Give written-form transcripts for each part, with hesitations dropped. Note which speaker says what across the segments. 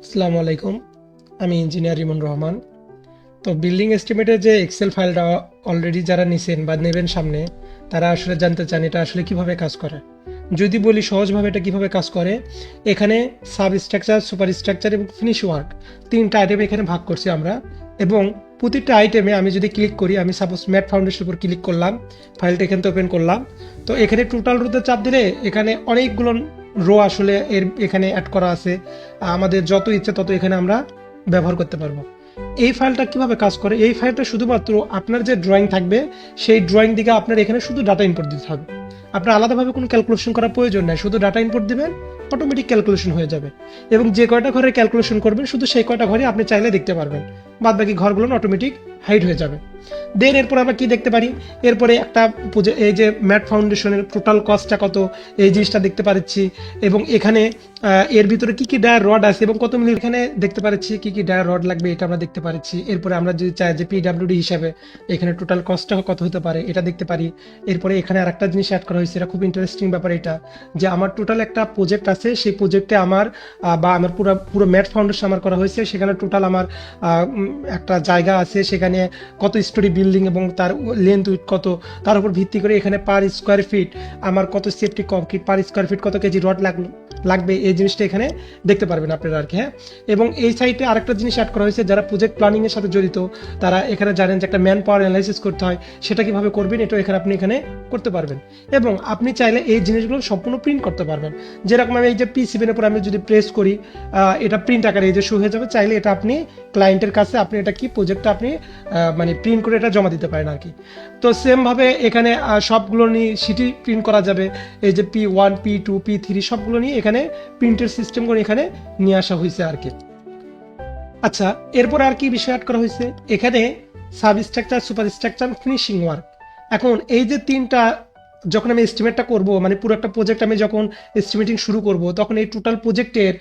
Speaker 1: আসসালামু আলাইকুম। আমি ইঞ্জিনিয়ার রিমন রহমান। তো বিল্ডিং এস্টিমেটের যে এক্সেল ফাইলটা অলরেডি যারা নিছেন বা নেবেন সামনে, তারা আসলে জানতে চান এটা আসলে কিভাবে কাজ করে। যদি বলি সহজভাবে এটা কিভাবে কাজ করে, এখানে সাব স্ট্রাকচার, সুপার স্ট্রাকচার এবং ফিনিশ ওয়ার্ক তিনটা আইটেম এখানে ভাগ করছি আমরা। এবং প্রতিটা আইটেমে আমি যদি ক্লিক করি, আমি সাপোজ ম্যাট ফাউন্ডেশনের উপর ক্লিক করলাম, ফাইলটা এখান থেকে ওপেন করলাম। তো এখানে টোটাল রোতে চাপ দিলে এখানে অনেকগুলো রো আসলে এখানে অ্যাড করা আছে। আমাদের যত ইচ্ছে তত এখানে আমরা ব্যবহার করতে পারবো। এই ফাইলটা কিভাবে কাজ করে, এই ফাইলটা শুধুমাত্র আপনার যে ড্রয়িং থাকবে সেই ড্রয়িং দিকে আপনার এখানে শুধু ডাটা ইনপুট দিতে হবে। আপনার আলাদাভাবে কোনো ক্যালকুলেশন করার প্রয়োজন নাই, শুধু ডাটা ইনপুট দিবেন, অটোমেটিক ক্যালকুলেশন হয়ে যাবে। এবং যে কয়টা ঘরে ক্যালকুলেশন করবেন শুধু সেই কয়টা ঘরে আপনি চাইলে দেখতে পারবেন, বাদ বাকি ঘরগুলো অটোমেটিক হাইড হয়ে যাবে। দেন এরপর আমরা কি দেখতে পারি, এরপরে একটা এই যে ম্যাট ফাউন্ডেশনের টোটাল কস্টটা কত, এই জিনিসটা দেখতে পাচ্ছি। এবং এখানে এর ভিতরে কি কি ডায়ার রড আছে এবং কত মিলি এখানে দেখতে পাচ্ছি, কি কি ডায়ার রড লাগবে এটা আমরা দেখতে পাচ্ছি। এরপরে আমরা যদি চাই যে পিডাব্লিউডি হিসাবে এখানে টোটাল কস্টটা কত হতে পারে এটা দেখতে পারি। এরপরে এখানে আরেকটা জিনিস অ্যাড করা হয়েছে, এটা খুব ইন্টারেস্টিং ব্যাপার, এটা যে আমার টোটাল একটা প্রজেক্ট আছে, সেই প্রজেক্টে আমার বা আমার পুরো ম্যাট ফাউন্ডেশন আমার করা হয়েছে, সেখানে টোটাল আমার একটা জায়গা আছে, সেখানে কত স্টোরি বিল্ডিং এবং তার লেন্থ উইথ কত, তার উপর ভিত্তি করে এখানে পার স্কোয়ার ফিট আমার কত safety concrete, per square feet কত কেজি রড লাগবে, এই জিনিসটা এখানে দেখতে পারবেন আপনারা আর কি। হ্যাঁ, এবং এই সাইটে আরেকটা জিনিস অ্যাড করা হয়েছে, যারা প্রজেক্ট প্ল্যানিং এর সাথে জড়িত তারা এখানে জানেন যে একটা ম্যান পাওয়ার অ্যানালাইসিস করতে হয়, সেটা কিভাবে করবেন এটা এখানে আপনি এখানে করতে পারবেন। এবং আপনি চাইলে এই জিনিসগুলো সম্পূর্ণ প্রিন্ট করতে পারবেন। যেরকম আমি এই যে P7 এর উপর আমি যদি প্রেস করি, এটা প্রিন্ট আকারে এই যে শো হয়ে যাবে। চাইলে এটা আপনি ক্লায়েন্টের কাছে আপনি এটা কি প্রজেক্টটা আপনি মানে প্রিন্ট করে এটা জমা দিতে পারেন আর কি। তো সেমভাবে এখানে সবগুলো নিয়ে সিটি প্রিন্ট করা যাবে। এই যে P1, P2, P3 সবগুলো নিয়ে এখানে প্রিন্টের সিস্টেম করে এখানে নিয়ে আসা হয়েছে আর কি। আচ্ছা, এরপর আর কি বিষয় অ্যাড করা হয়েছে, এখানে sub structure, super structure, finishing work. এখন এই যে তিনটা যখন আমি এস্টিমেটটা করব, মানে পুরো একটা প্রজেক্ট আমি যখন এস্টিমেটিং শুরু করব, তখন এই টোটাল প্রজেক্টের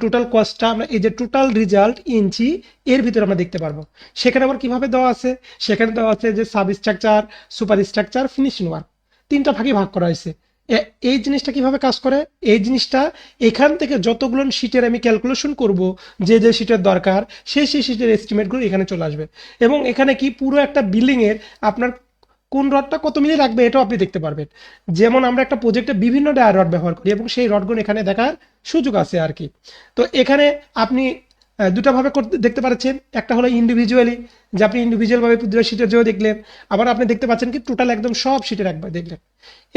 Speaker 1: টোটাল কস্টটা আমরা এই যে টোটাল রেজাল্ট ইঞ্চি এর ভিতরে আমরা দেখতে পারবো। সেখানে আবার কিভাবে দেওয়া আছে, সেখানে দেওয়া আছে যে sub structure, super structure, finishing work তিনটা ভাগে ভাগ করা হয়েছে। এই জিনিসটা কিভাবে কাজ করে, এই জিনিসটা এখান থেকে যতগুলো শিটের আমি ক্যালকুলেশন করব, যে যে শিটের দরকার সেই শিটের এস্টিমেটগুলো এখানে চলে আসবে। এবং এখানে কি পুরো একটা বিল্ডিং এর আপনার কোন রডটা কত মিলি লাগবে এটাও আপনি দেখতে পারবেন। যেমন আমরা একটা প্রজেক্টে বিভিন্ন ডায়ার রড ব্যবহার করি এবং সেই রডগুলো এখানে দেখার সুযোগ আছে আর কি। তো এখানে আপনি দুটা ভাবে দেখতে পাচ্ছেন, একটা হলো ইন্ডিভিজুয়ালি, যে আপনি ইন্ডিভিজুয়াল ভাবে দুটো শিটের জন্য দেখলেন, আবার আপনি দেখতে পাচ্ছেন কি টোটাল একদম সব শিটের একবার দেখলেন।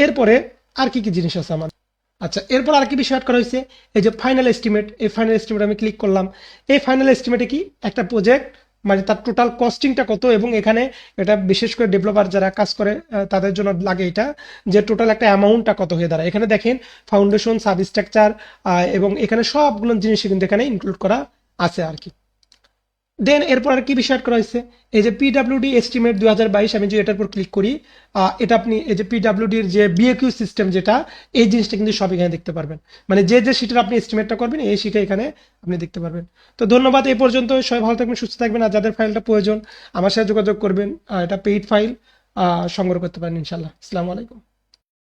Speaker 1: এরপরে আর কি কি জিনিস আছে আমার, আচ্ছা এরপর আর কি বিষয় অ্যাড করা হয়েছে, এই যে ফাইনাল এস্টিমেট। এই ফাইনাল এস্টিমেট আমি ক্লিক করলাম। এই ফাইনাল এস্টিমেটে কি একটা প্রজেক্ট মানে তার টোটাল কস্টিংটা কত, এবং এখানে এটা বিশেষ করে ডেভেলপার যারা কাজ করে তাদের জন্য লাগে এটা, যে টোটাল একটা অ্যামাউন্টটা কত হয়ে দাঁড়ায়। এখানে দেখেন ফাউন্ডেশন, সাবস্ট্রাকচার এবং এখানে সবগুলো জিনিস কিন্তু এখানে ইনক্লুড করা আছে আর কি। দেন এরপর আর কি বিষয় অ্যাড করা হয়েছে, এই যে পিডাব্লিউডি এস্টিমেট 2022, আমি যদি এটার উপর ক্লিক করি, এটা আপনি এই যে পিডাব্লিউডির যে বিএকিউ সিস্টেম যেটা, এই জিনিসটা কিন্তু সব এখানে দেখতে পারবেন। মানে যে যে শিটের আপনি এস্টিমেটটা করবেন এই শিটে এখানে আপনি দেখতে পারবেন। তো ধন্যবাদ, এই পর্যন্ত। সবাই ভালো থাকবেন, সুস্থ থাকবেন। আর যাদের ফাইলটা প্রয়োজন আমার সাথে যোগাযোগ করবেন, এটা পেইড ফাইল সংগ্রহ করতে পারেন ইনশাল্লাহ। আসসালামু আলাইকুম।